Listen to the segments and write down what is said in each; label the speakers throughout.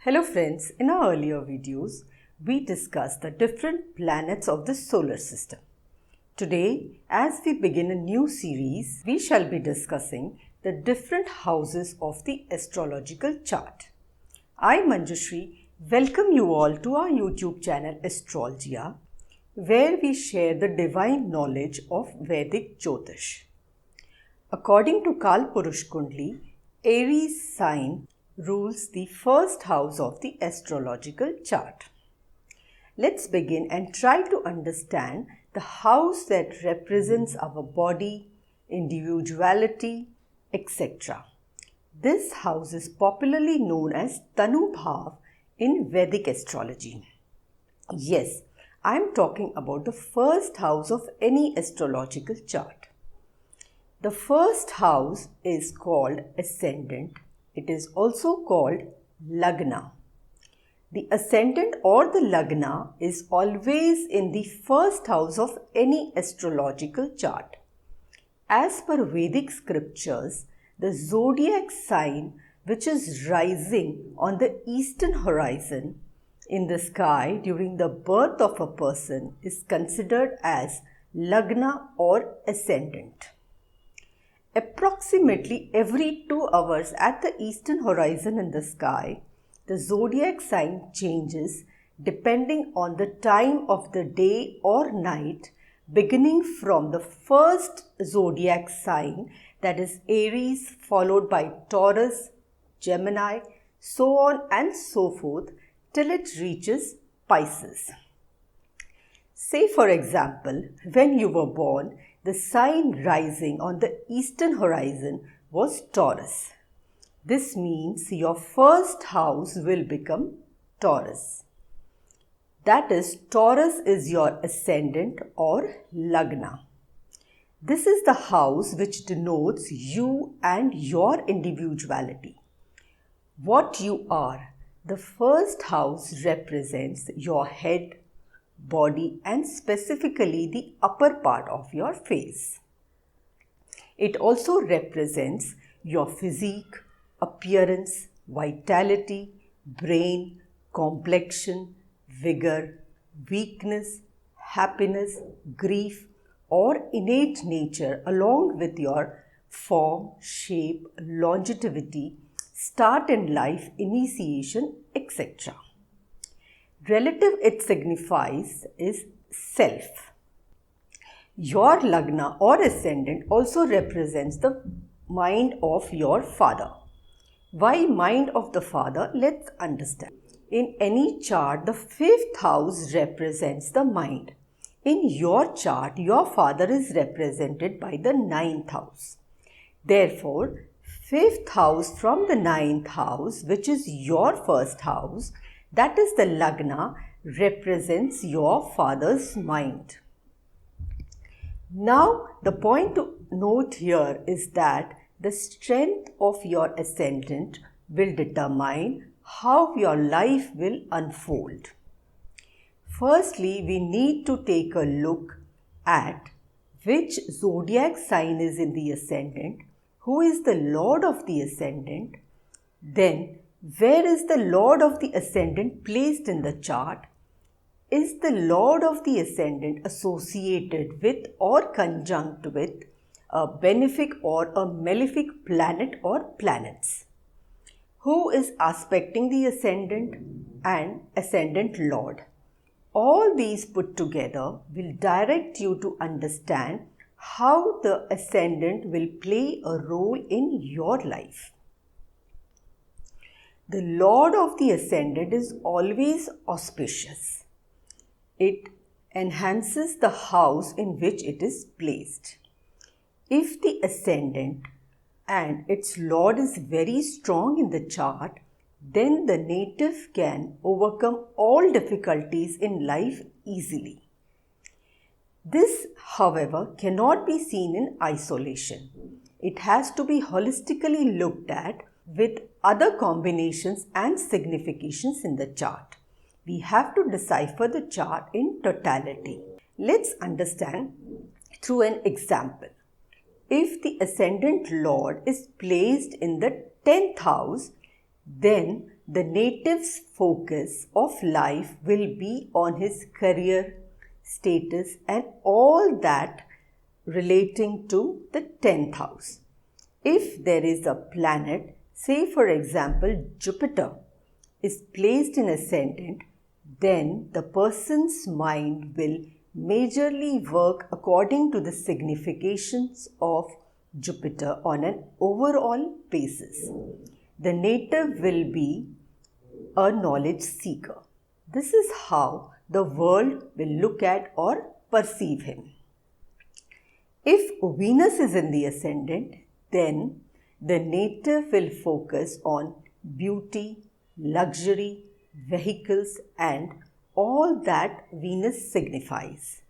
Speaker 1: Hello friends, in our earlier videos, we discussed the different planets of the solar system. Today, as we begin a new series, we shall be discussing the different houses of the astrological chart. I, Manjushri, welcome you all to our YouTube channel Astrology, where we share the divine knowledge of Vedic Jyotish. According to Kalpurush Kundli, Aries sign rules the first house of the astrological chart. Let's begin and try to understand the house that represents our body, individuality, etc. This house is popularly known as tanu bhav in Vedic astrology. Yes, I am talking about the first house of any astrological chart. The first house is called ascendant. It is also called lagna. The ascendant or the lagna is always in the first house of any astrological chart. As per Vedic scriptures, the zodiac sign which is rising on the eastern horizon in the sky during the birth of a person is considered as lagna or ascendant. Approximately every 2 hours at the eastern horizon in the sky, the zodiac sign changes depending on the time of the day or night, beginning from the first zodiac sign, that is Aries, followed by Taurus, Gemini, so on and so forth, till it reaches Pisces. Say for example, when you were born, the sign rising on the eastern horizon was Taurus. This means your first house will become Taurus. That is, Taurus is your ascendant or lagna. This is the house which denotes you and your individuality. What you are. The first house represents your head, body, and specifically the upper part of your face. It also represents your physique, appearance, vitality, brain, complexion, vigor, weakness, happiness, grief, or innate nature, along with your form, shape, longevity, start in life, initiation, etc. Relative it signifies is self. Your lagna or ascendant also represents the mind of your father. Why mind of the father? Let's understand. In any chart, the 5th house represents the mind. In your chart, your father is represented by the 9th house. Therefore, 5th house from the 9th house, which is your first house, that is the lagna, represents your father's mind. Now, the point to note here is that the strength of your ascendant will determine how your life will unfold. Firstly, we need to take a look at which zodiac sign is in the ascendant, who is the lord of the ascendant, then where is the lord of the ascendant placed in the chart? Is the lord of the ascendant associated with or conjunct with a benefic or a malefic planet or planets? Who is aspecting the ascendant and ascendant lord? All these put together will direct you to understand how the ascendant will play a role in your life. The lord of the ascendant is always auspicious. It enhances the house in which it is placed. If the ascendant and its lord is very strong in the chart, then the native can overcome all difficulties in life easily. This, however, cannot be seen in isolation. It has to be holistically looked at with other combinations and significations in the chart. We have to decipher the chart in totality. Let's understand through an example. If the ascendant lord is placed in the 10th house, then the native's focus of life will be on his career, status, and all that relating to the 10th house. If there is a planet, say for example Jupiter, is placed in ascendant, then the person's mind will majorly work according to the significations of Jupiter on an overall basis. The native will be a knowledge seeker. This is how the world will look at or perceive him. If Venus is in the ascendant, then the native will focus on beauty, luxury, vehicles, and all that Venus signifies.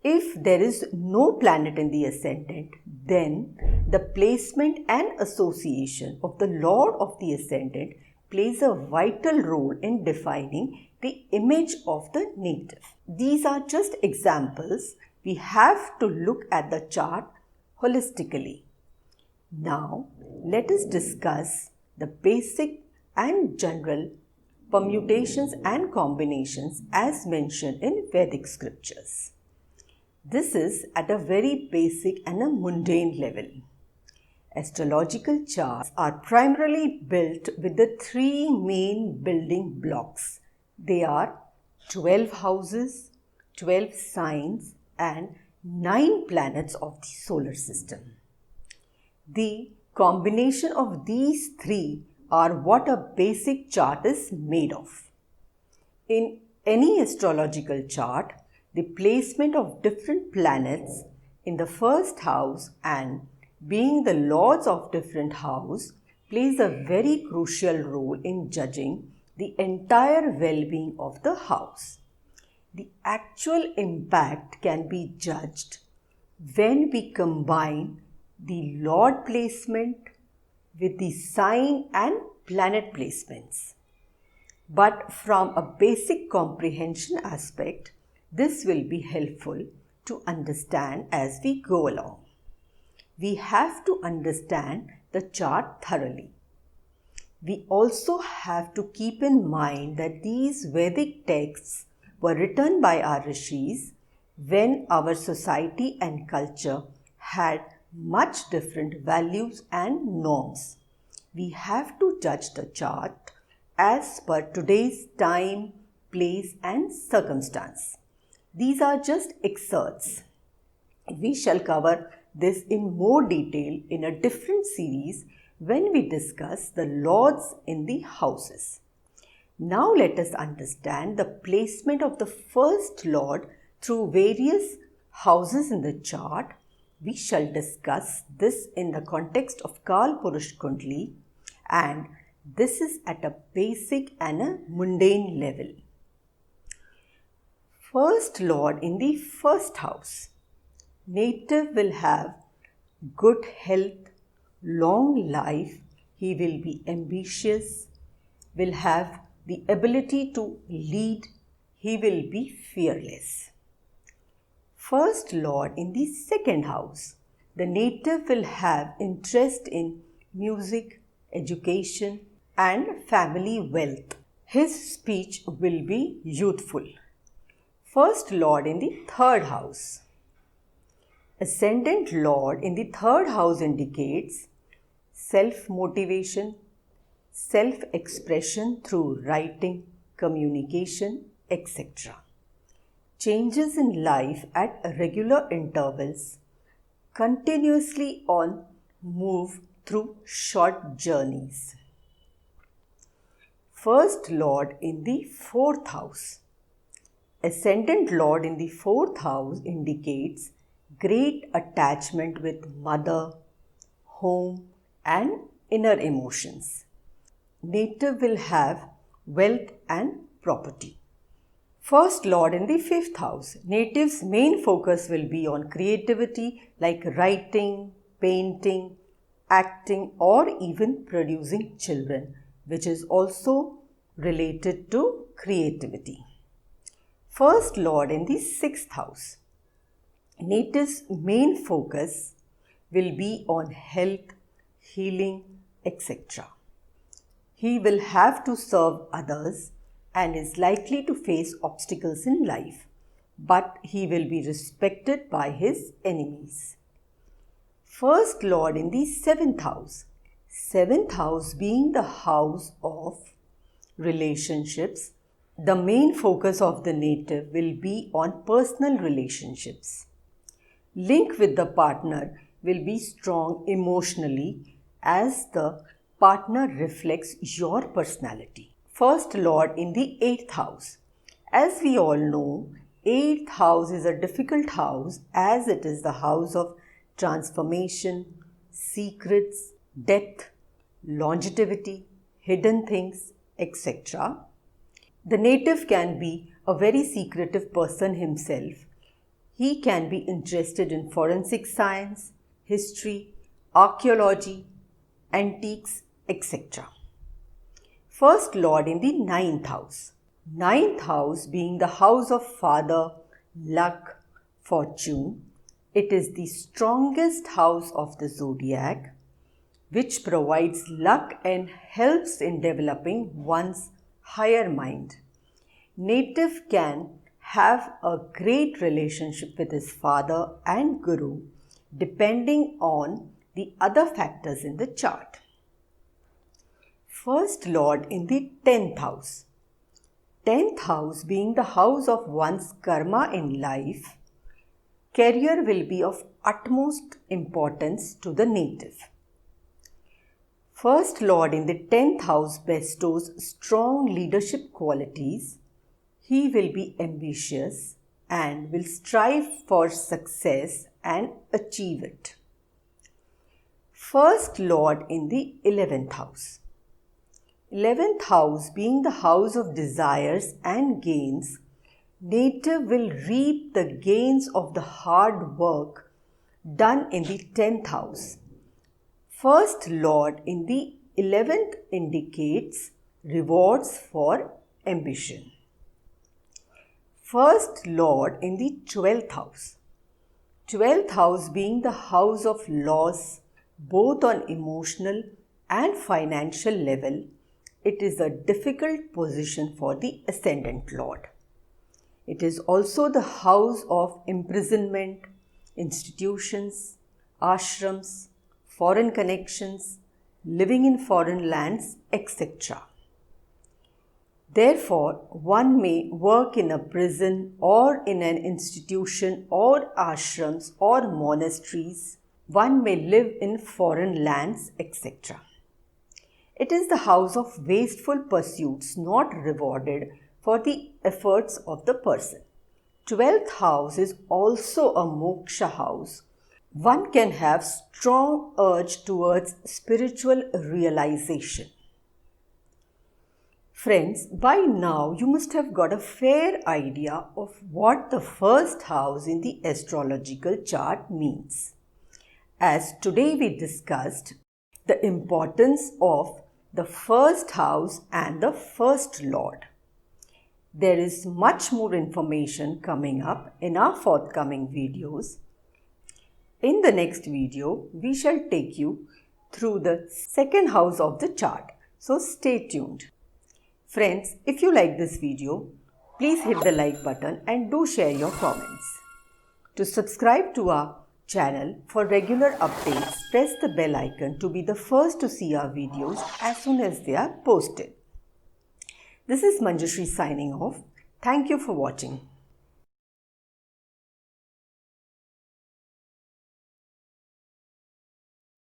Speaker 1: If there is no planet in the ascendant, then the placement and association of the Lord of the ascendant plays a vital role in defining the image of the native. These are just examples. We have to look at the chart holistically. Now, let us discuss the basic and general permutations and combinations as mentioned in Vedic scriptures. This is at a very basic and a mundane level. Astrological charts are primarily built with the three main building blocks. They are 12 houses, 12 signs, and 9 planets of the solar system. The combination of these three are what a basic chart is made of. In any astrological chart, the placement of different planets in the first house and being the lords of different house plays a very crucial role in judging the entire well-being of the house. The actual impact can be judged when we combine the lord placement with the sign and planet placements. But from a basic comprehension aspect, this will be helpful to understand as we go along. We have to understand the chart thoroughly. We also have to keep in mind that these Vedic texts were written by our rishis when our society and culture had much different values and norms. We have to judge the chart as per today's time, place, and circumstance. These are just excerpts. We shall cover this in more detail in a different series when we discuss the lords in the houses. Now let us understand the placement of the first lord through various houses in the chart. We shall discuss this in the context of Kalpurush Kundli, and this is at a basic and a mundane level. First lord in the first house. Native will have good health, long life. He will be ambitious, will have the ability to lead. He will be fearless. First lord in the second house. The native will have interest in music, education, and family wealth. His speech will be youthful. First lord in the third house. Ascendant lord in the third house indicates self-motivation, self-expression through writing, communication, etc. Changes in life at regular intervals, continuously on move through short journeys. First lord in the fourth house. Ascendant lord in the fourth house indicates great attachment with mother, home, and inner emotions. Native will have wealth and property. First lord in the fifth house. Native's main focus will be on creativity like writing, painting, acting, or even producing children, which is also related to creativity. First lord in the sixth house. Native's main focus will be on health, healing, etc. He will have to serve others and is likely to face obstacles in life, but he will be respected by his enemies. First Lord in the 7th house. 7th house being the house of relationships. The main focus of the native will be on personal relationships. Link with the partner will be strong emotionally as the partner reflects your personality. First Lord in the 8th house. As we all know, 8th house is a difficult house as it is the house of transformation, secrets, depth, longevity, hidden things, etc. The native can be a very secretive person himself. He can be interested in forensic science, history, archaeology, antiques, etc. First Lord in the 9th house. 9th house being the house of father, luck, fortune. It is the strongest house of the zodiac, which provides luck and helps in developing one's higher mind. Native can have a great relationship with his father and guru depending on the other factors in the chart. First Lord in the 10th house. 10th house being the house of one's karma in life, career will be of utmost importance to the native. First Lord in the 10th house bestows strong leadership qualities. He will be ambitious and will strive for success and achieve it. First Lord in the 11th house. 11th house being the house of desires and gains, native will reap the gains of the hard work done in the 10th house. First Lord in the 11th indicates rewards for ambition. First Lord in the 12th house. 12th house being the house of loss both on emotional and financial level. It is a difficult position for the ascendant Lord. It is also the house of imprisonment, institutions, ashrams, foreign connections, living in foreign lands, etc. Therefore, one may work in a prison or in an institution or ashrams or monasteries. One may live in foreign lands, etc. It is the house of wasteful pursuits not rewarded for the efforts of the person. 12th house is also a moksha house. One can have strong urge towards spiritual realization. Friends, by now you must have got a fair idea of what the first house in the astrological chart means. As today we discussed the importance of the first house and the first lord. There is much more information coming up in our forthcoming videos. In the next video, we shall take you through the second house of the chart. So stay tuned. Friends, if you like this video, please hit the like button and do share your comments. To subscribe to our channel for regular updates, press the bell icon to be the first to see our videos as soon as they are posted. This is Manjushri signing off. Thank you for watching.